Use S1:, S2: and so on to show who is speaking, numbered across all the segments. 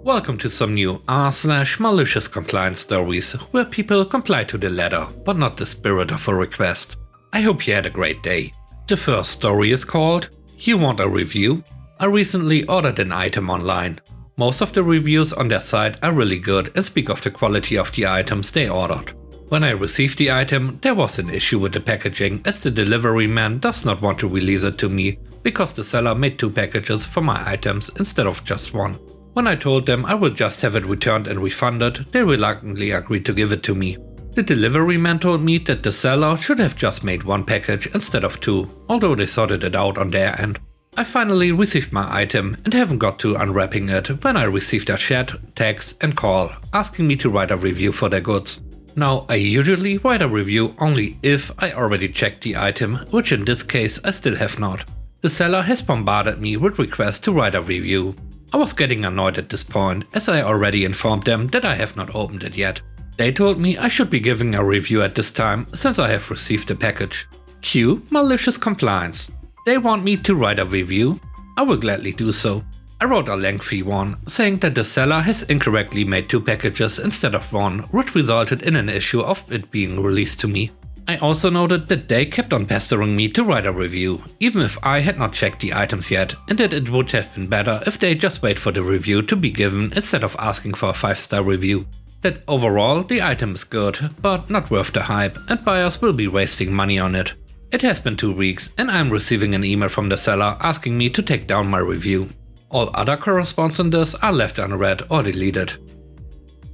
S1: Welcome to some new r/malicious compliance stories where people comply to the letter, but not the spirit of a request. I hope you had a great day. The first story is called You Want a Review? I recently ordered an item online. Most of the reviews on their site are really good and speak of the quality of the items they ordered. When I received the item, there was an issue with the packaging as the delivery man does not want to release it to me because the seller made 2 packages for my items instead of just 1. When I told them I would just have it returned and refunded, they reluctantly agreed to give it to me. The delivery man told me that the seller should have just made 1 package instead of 2, although they sorted it out on their end. I finally received my item and haven't got to unwrapping it when I received a chat, text and call asking me to write a review for their goods. Now, I usually write a review only if I already checked the item, which in this case I still have not. The seller has bombarded me with requests to write a review. I was getting annoyed at this point, as I already informed them that I have not opened it yet. They told me I should be giving a review at this time since I have received the package. Cue malicious compliance. They want me to write a review? I will gladly do so. I wrote a lengthy one, saying that the seller has incorrectly made 2 packages instead of 1, which resulted in an issue of it being released to me. I also noted that they kept on pestering me to write a review, even if I had not checked the items yet, and that it would have been better if they just wait for the review to be given instead of asking for a 5-star review. That overall the item is good, but not worth the hype, and buyers will be wasting money on it. It has been 2 weeks and I'm receiving an email from the seller asking me to take down my review. All other correspondences are left unread or deleted.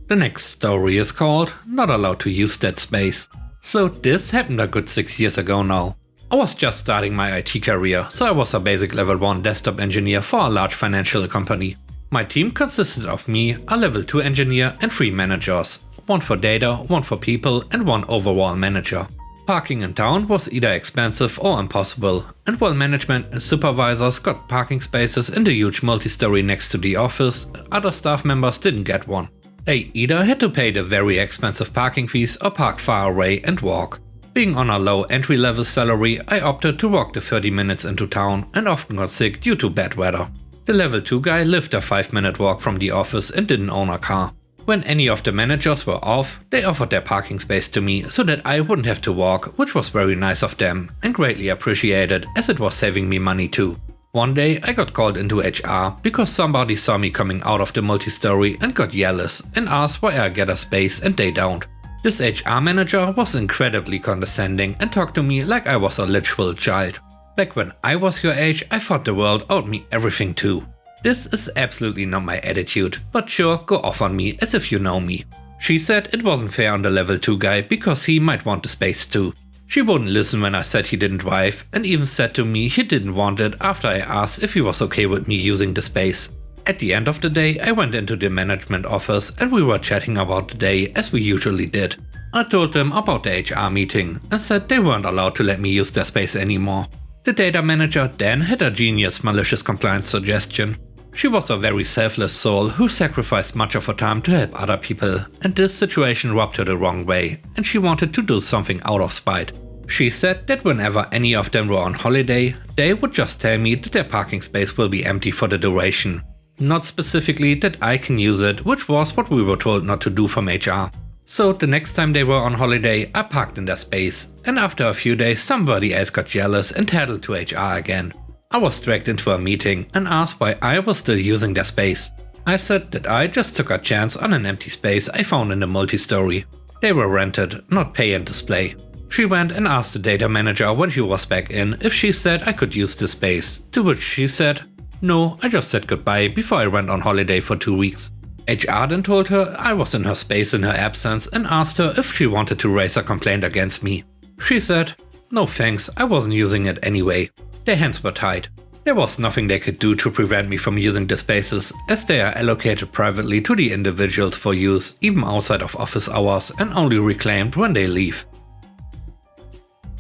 S1: The next story is called Not Allowed to Use That Space. So this happened a good 6 years ago now. I was just starting my IT career, so I was a basic level 1 desktop engineer for a large financial company. My team consisted of me, a level 2 engineer and 3 managers. 1 for data, 1 for people and 1 overall manager. Parking in town was either expensive or impossible, and while management and supervisors got parking spaces in the huge multi-story next to the office, other staff members didn't get one. They either had to pay the very expensive parking fees or park far away and walk. Being on a low entry-level salary, I opted to walk the 30 minutes into town and often got sick due to bad weather. The level 2 guy lived a 5-minute walk from the office and didn't own a car. When any of the managers were off, they offered their parking space to me so that I wouldn't have to walk, which was very nice of them and greatly appreciated as it was saving me money too. One day I got called into HR because somebody saw me coming out of the multi-story and got jealous and asked why I get a space and they don't. This HR manager was incredibly condescending and talked to me like I was a literal child. Back when I was your age, I thought the world owed me everything too. This is absolutely not my attitude, but sure, go off on me as if you know me. She said it wasn't fair on the level 2 guy because he might want the space too. She wouldn't listen when I said he didn't drive and even said to me he didn't want it after I asked if he was okay with me using the space. At the end of the day, I went into the management office and we were chatting about the day as we usually did. I told them about the HR meeting and said they weren't allowed to let me use their space anymore. The data manager then had a genius malicious compliance suggestion. She was a very selfless soul who sacrificed much of her time to help other people, and this situation rubbed her the wrong way, and she wanted to do something out of spite. She said that whenever any of them were on holiday, they would just tell me that their parking space will be empty for the duration. Not specifically that I can use it, which was what we were told not to do from HR. So the next time they were on holiday, I parked in their space, and after a few days somebody else got jealous and tattled to HR again. I was dragged into a meeting and asked why I was still using their space. I said that I just took a chance on an empty space I found in the multi-story. They were rented, not pay and display. She went and asked the data manager when she was back in if she said I could use the space, to which she said, "No, I just said goodbye before I went on holiday for 2 weeks. HR then told her I was in her space in her absence and asked her if she wanted to raise a complaint against me. She said, "No thanks, I wasn't using it anyway." Their hands were tied. There was nothing they could do to prevent me from using the spaces, as they are allocated privately to the individuals for use even outside of office hours and only reclaimed when they leave.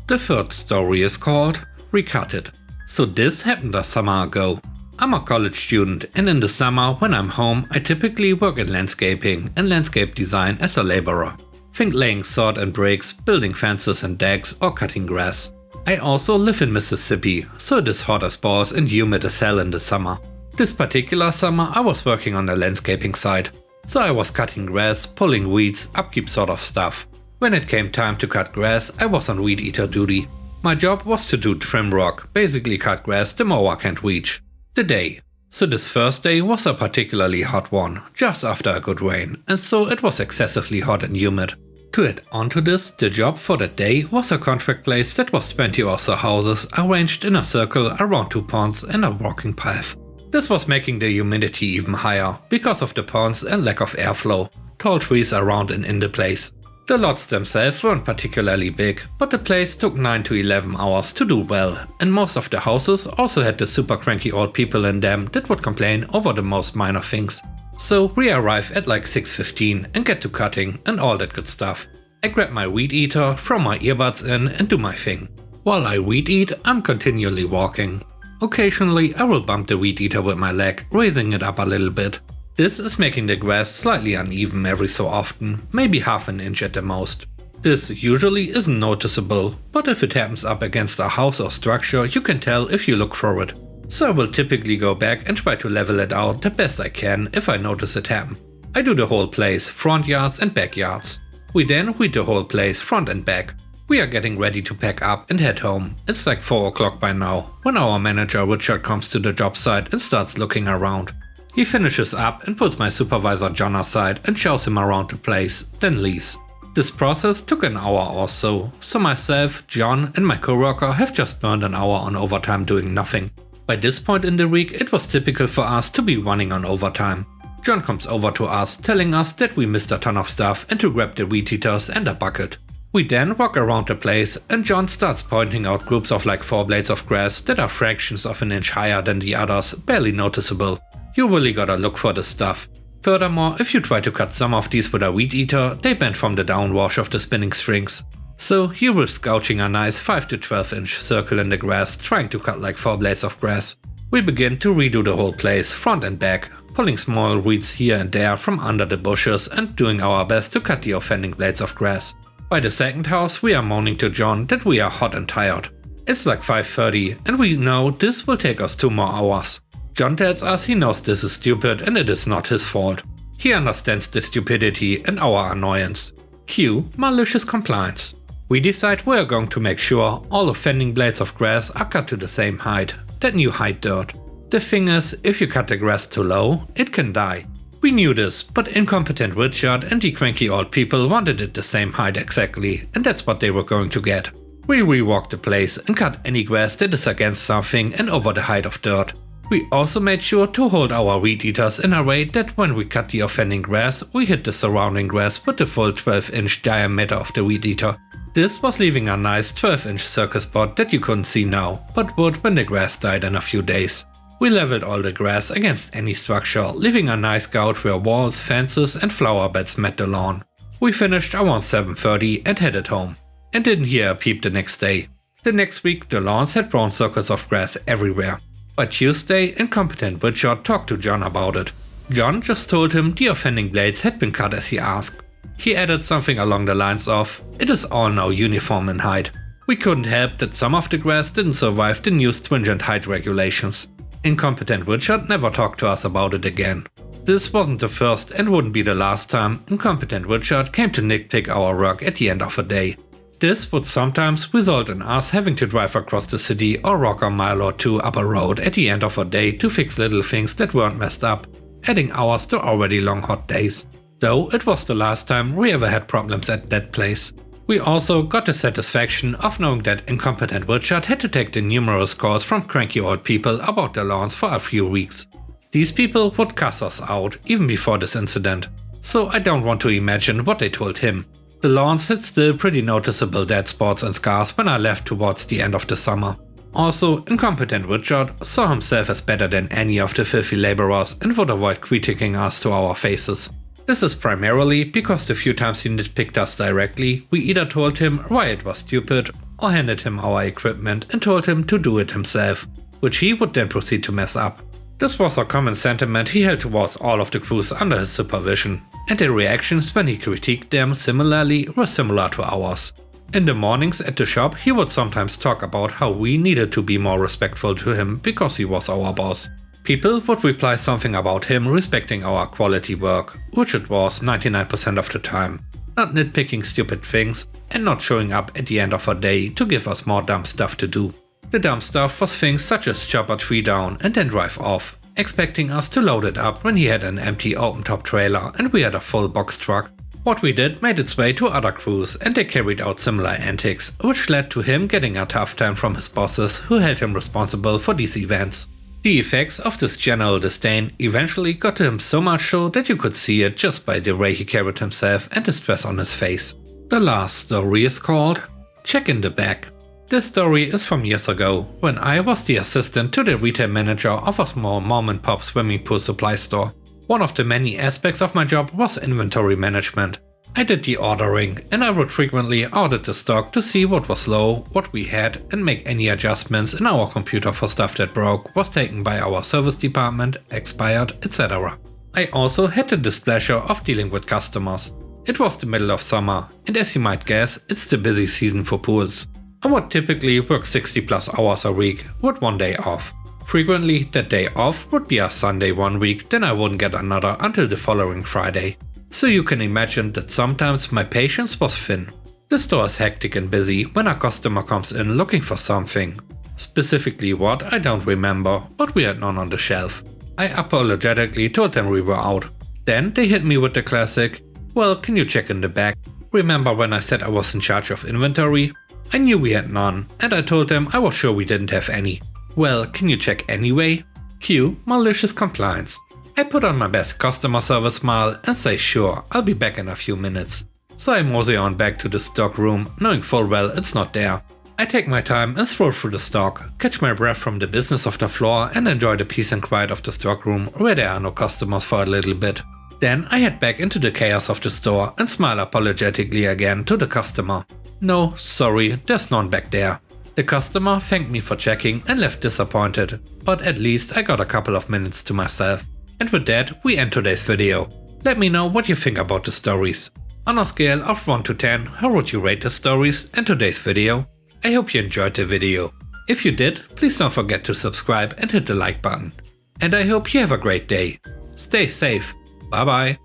S1: The third story is called Recut It. So this happened a summer ago. I'm a college student and in the summer when I'm home I typically work in landscaping and landscape design as a laborer. Think laying sod and bricks, building fences and decks or cutting grass. I also live in Mississippi, so it is hot as balls and humid as hell in the summer. This particular summer I was working on the landscaping side, so I was cutting grass, pulling weeds, upkeep sort of stuff. When it came time to cut grass, I was on weed eater duty. My job was to do trim work, basically cut grass the mower can't reach. The day. So this first day was a particularly hot one, just after a good rain, and so it was excessively hot and humid. To add on to this, the job for that day was a contract place that was 20 or so houses arranged in a circle around 2 ponds and a walking path. This was making the humidity even higher, because of the ponds and lack of airflow, tall trees around and in the place. The lots themselves weren't particularly big, but the place took 9 to 11 hours to do well, and most of the houses also had the super cranky old people in them that would complain over the most minor things. So we arrive at like 6:15 and get to cutting and all that good stuff. I grab my weed eater, throw my earbuds in and do my thing. While I weed eat, I'm continually walking. Occasionally I will bump the weed eater with my leg, raising it up a little bit. This is making the grass slightly uneven every so often, maybe half an inch at the most. This usually isn't noticeable, but if it happens up against a house or structure, you can tell if you look through it. So I will typically go back and try to level it out the best I can if I notice it happen. I do the whole place, front yards and backyards. We then weed the whole place, front and back. We are getting ready to pack up and head home. It's like 4 o'clock by now, when our manager Richard comes to the job site and starts looking around. He finishes up and puts my supervisor John aside and shows him around the place, then leaves. This process took an hour or so myself, John and my coworker have just burned an hour on overtime doing nothing. By this point in the week it was typical for us to be running on overtime. John comes over to us telling us that we missed a ton of stuff and to grab the weed eaters and a bucket. We then walk around the place and John starts pointing out groups of like 4 blades of grass that are fractions of an inch higher than the others, barely noticeable. You really gotta look for this stuff. Furthermore, if you try to cut some of these with a weed eater, they bend from the downwash of the spinning strings. So you risk gouging a nice 5 to 12 inch circle in the grass trying to cut like 4 blades of grass. We begin to redo the whole place, front and back, pulling small weeds here and there from under the bushes and doing our best to cut the offending blades of grass. By the second house we are moaning to John that we are hot and tired. It's like 5:30 and we know this will take us 2 more hours. John tells us he knows this is stupid and it is not his fault. He understands the stupidity and our annoyance. Cue malicious compliance. We decide we are going to make sure all offending blades of grass are cut to the same height, that new height dirt. The thing is, if you cut the grass too low, it can die. We knew this, but incompetent Richard and the cranky old people wanted it the same height exactly, and that's what they were going to get. We rewalked the place and cut any grass that is against something and over the height of dirt. We also made sure to hold our weed eaters in a way that when we cut the offending grass, we hit the surrounding grass with the full 12-inch diameter of the weed eater. This was leaving a nice 12-inch circle spot that you couldn't see now, but would when the grass died in a few days. We leveled all the grass against any structure, leaving a nice gouge where walls, fences and flower beds met the lawn. We finished around 7:30 and headed home. And didn't hear a peep the next day. The next week the lawns had brown circles of grass everywhere. By Tuesday, incompetent Richard talked to John about it. John just told him the offending blades had been cut as he asked. He added something along the lines of, "It is all now uniform in height." We couldn't help that some of the grass didn't survive the new stringent height regulations. Incompetent Richard never talked to us about it again. This wasn't the first and wouldn't be the last time incompetent Richard came to nitpick our work at the end of a day. This would sometimes result in us having to drive across the city or walk a mile or 2 up a road at the end of a day to fix little things that weren't messed up, adding hours to already long hot days. Though it was the last time we ever had problems at that place. We also got the satisfaction of knowing that incompetent Richard had to take the numerous calls from cranky old people about the lawns for a few weeks. These people would cuss us out even before this incident, so I don't want to imagine what they told him. The lawns had still pretty noticeable dead spots and scars when I left towards the end of the summer. Also, incompetent Richard saw himself as better than any of the filthy laborers and would avoid critiquing us to our faces. This is primarily because the few times he nitpicked us directly, we either told him why it was stupid or handed him our equipment and told him to do it himself, which he would then proceed to mess up. This was a common sentiment he held towards all of the crews under his supervision, and the reactions when he critiqued them similarly were similar to ours. In the mornings at the shop he would sometimes talk about how we needed to be more respectful to him because he was our boss. People would reply something about him respecting our quality work, which it was 99% of the time, not nitpicking stupid things and not showing up at the end of a day to give us more dumb stuff to do. The dumb stuff was things such as chop a tree down and then drive off, expecting us to load it up when he had an empty open-top trailer and we had a full box truck. What we did made its way to other crews and they carried out similar antics, which led to him getting a tough time from his bosses who held him responsible for these events. The effects of this general disdain eventually got to him so much so that you could see it just by the way he carried himself and the stress on his face. The last story is called Check in the Bag. This story is from years ago, when I was the assistant to the retail manager of a small mom-and-pop swimming pool supply store. One of the many aspects of my job was inventory management. I did the ordering, and I would frequently audit the stock to see what was low, what we had, and make any adjustments in our computer for stuff that broke, was taken by our service department, expired, etc. I also had the displeasure of dealing with customers. It was the middle of summer, and as you might guess, it's the busy season for pools. I would typically work 60 plus hours a week, with one day off. Frequently, that day off would be a Sunday one week, then I wouldn't get another until the following Friday. So you can imagine that sometimes my patience was thin. The store is hectic and busy when a customer comes in looking for something. Specifically what, I don't remember, but we had none on the shelf. I apologetically told them we were out. Then they hit me with the classic, "Well, can you check in the bag? Remember when I said I was in charge of inventory? I knew we had none, and I told them I was sure we didn't have any. Well, can you check anyway?" Cue malicious compliance. I put on my best customer service smile and say sure, I'll be back in a few minutes. So I mosey on back to the stock room, knowing full well it's not there. I take my time and stroll through the stock, catch my breath from the business of the floor and enjoy the peace and quiet of the stock room where there are no customers for a little bit. Then I head back into the chaos of the store and smile apologetically again to the customer. "No, sorry, there's none back there." The customer thanked me for checking and left disappointed, but at least I got a couple of minutes to myself. And with that, we end today's video. Let me know what you think about the stories. On a scale of 1 to 10, how would you rate the stories and today's video? I hope you enjoyed the video. If you did, please don't forget to subscribe and hit the like button. And I hope you have a great day. Stay safe. Bye bye.